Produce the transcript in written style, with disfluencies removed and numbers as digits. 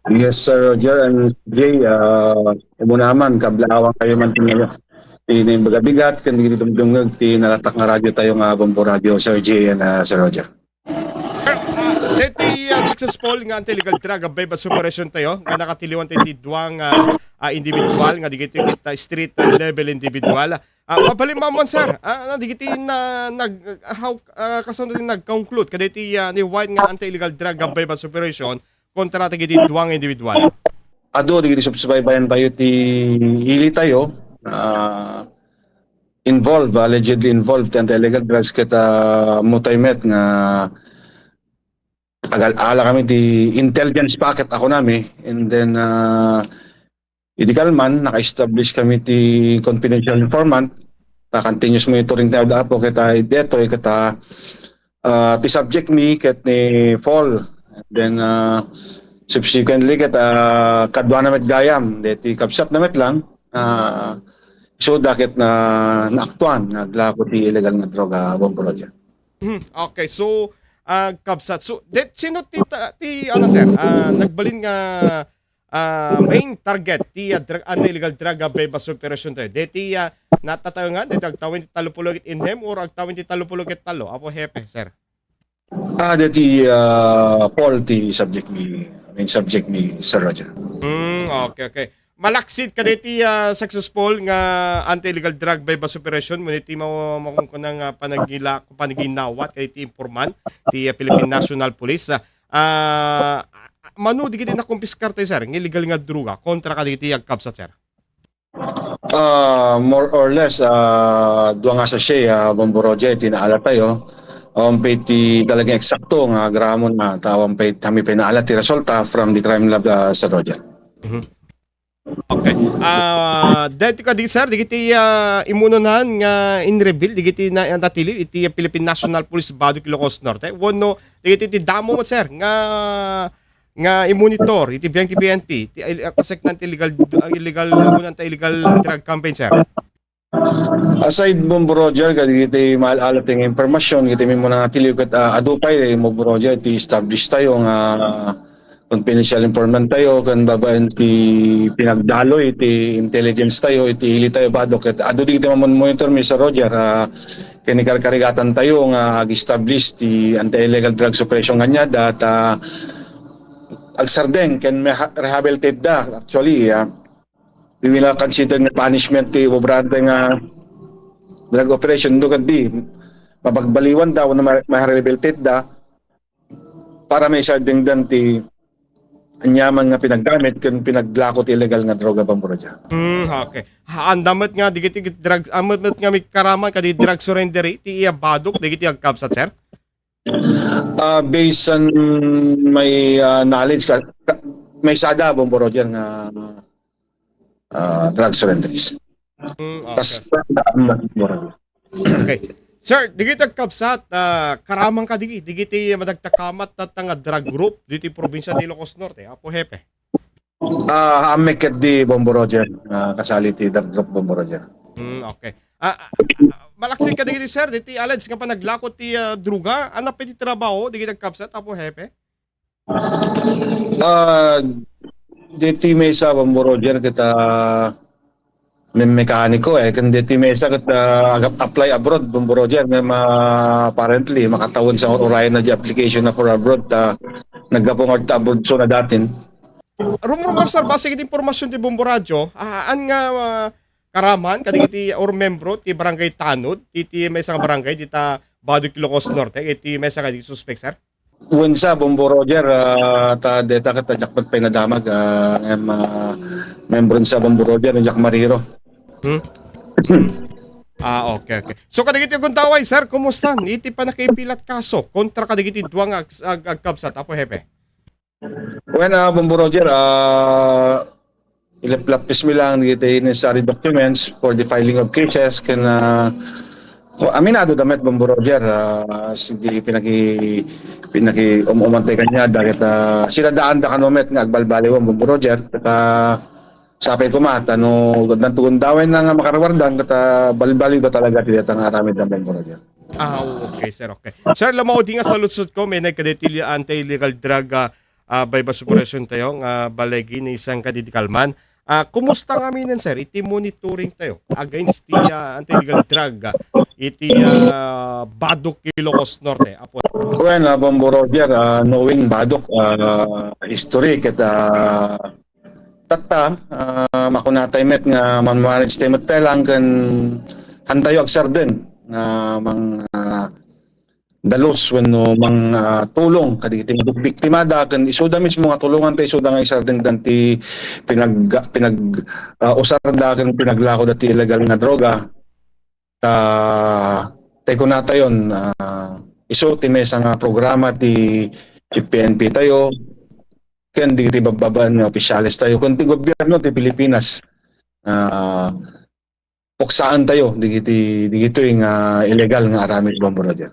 Yes, Sir Roger and Jay, amo naman, kablawang kayo man tinalo. Tini bigat kan dito dumdumag, tinalatak nga radyo tayo nga bombo radyo, Sir Jay and Sir Roger. Sir, deti successful nga anti-illegal drug abay ba operation tayo nga nakatiliwan tayo ti duwang individual nga digiti kita street level individual. Mabalim mamon sir, digiti na how kasunod din nag-conclude kaditi ni White nga anti-illegal drug abay ba operation kontra ti duwang individual. Ado, di subsubaybayan tayo ti hili tayo, involved, allegedly involved, and illegal drugs kita mutaymet nga ala kami di intelligence packet ako nami, and then illegal man, naka-establish kami ti confidential informant, na continuous monitoring tayo dapo kita deto, kita ti subject me, ket ni fall, and then subsequently kita kadwa namet gayam, deti kapsat namet lang, so dakit na naaktuan, naglako ti illegal nga droga, bomb project. Okay, so kabsat. So, sino ti ano sir? Nagbalin nga main target ti anti-illegal drug bebas operation tayo. Deti natatayo nga, deti agtawin ti talupulog inhem or agtawin ti talupulog talo. Apo hepe, sir. Deti Paul ti subject me, main subject me, Sir Roger. Okay, okay. Malaksid ka diti successful nga anti-illegal drug bebas operation mo ti makung ko ng panaginawat kay ti informant ti Philippine National Police. Manu di kiti na kumpiskar tayo sir, ng illegal nga droga kontra ka diti agkapsat sir. More or less, dua nga sa siya, bombo Roger, tinaala tayo. Ti talagang eksakto nga gramon na tawang kami pinaala ti resulta from the crime lab, Sir Roger. Okay. Dito ka di sir, di kiti imunonan nga in reveal, di kiti na natili iti Philippine National Police Baduk Ilocos Norte. Wono, di kiti ti damo mo sir nga i-monitor iti BNP ti kasek ng illegal drug campaign sir. Aside bombo Roger, kiti maalalat yung impormasyon, kiti may muna natili kat adupay, bombo Roger, ti establish tayo nga confidential informant tayo kan babaen ti pinagdaloy ti intelligence tayo iti hili tayo badok ket adu di man monitor mi Sir Roger, kinikarkarigatan tayo nga ag-establish ti anti-illegal drugs operation kanya dat agsardeng ken rehabilitate da actually we will consider na punishment ti obrante nga drug operation do ket di mapagbaliwan daw na ma-rehabilitate da para may sardeng dan ti anyaman nga pinaggamit kung pinaglakot illegal nga droga pamproja. Okay. Andamat nga digiti drug amat nga may karaman kadi drug surrender ti badok digiti agkapsat sir. Based on my knowledge, may sada pamproja nga drug surrenderies. Okay. Sir, digiti agkapsat karamang ka digiti madagtakamat nga drug group diti probinsya ti Ilocos Norte. Apo hepe. Amek di Bombo Roger, kasali ti drug group Bombo Roger. Okay. Malaksik ka digiti sir, diti alleged nga pa naglakot ti druga, anap iti trabaho digiti agkapsat apo hepe. Diti may sa Bombo Roger kita may mekaniko kundi ti mesa ket apply abroad Bombo Roger may apparently makatawon sa Orion na di application na for abroad nagapong abroad so na datin. Rumor sir base iti impormasyon ti Bombo Radyo, an nga karaman kadagiti or membro ti barangay Tanod, iti may isang barangay dita Baduk Ilocos Norte, iti may isang kadagiti suspect sir. When sa Bombo Roger, ta deta ket jakpat pay nadamag membro sa Bombo Roger Jack Mariro. Okay, okay. So kadagiti guntaway sir, kumusta? Iti pa nakaipilat kaso kontra kadagiti duwang agkapsat apo hepe. When Bombo Roger, ilapis mi lang dito necessary documents for the filing of cases can aminado damet Bombo Roger, hindi pinaki umantay kanya dahil sinadaan da kanomet nga agbalbaliwan Bombo Roger sapay ko mat tugon dawin na nga makarawardan balbali ko talaga tiyata nga aramid ng Bombo Roger. Okay sir, okay. Sir, lamaw di nga sa lutsot ko may nagkadetili anti-illegal drug bay basupresyon tayo nga balegi ni isang kadidikalman. Kumusta nga minen sir, iti monitoring tayo against the anti-illegal drug iti Badok Ilocos Norte. Apo. Well, Bombo Roger, knowing Badok history ket tatta makunatay met nga man-manage tayo met pelang kan hantayo agsar din nga mang dalos wenno mang tulong kadagiti biktimada ken isuda mismo nga tulungan tayo isuda nga isar din danti usarda ken pinaglako dati illegal nga droga ta tay kunatayon isu ti mesa nga programa ti PNP tayo ken digiti bababaan nga opisyalis tayo kun ti gobyerno ti Pilipinas puksaan tayo digiti nga illegal nga aramid Bombo Roger.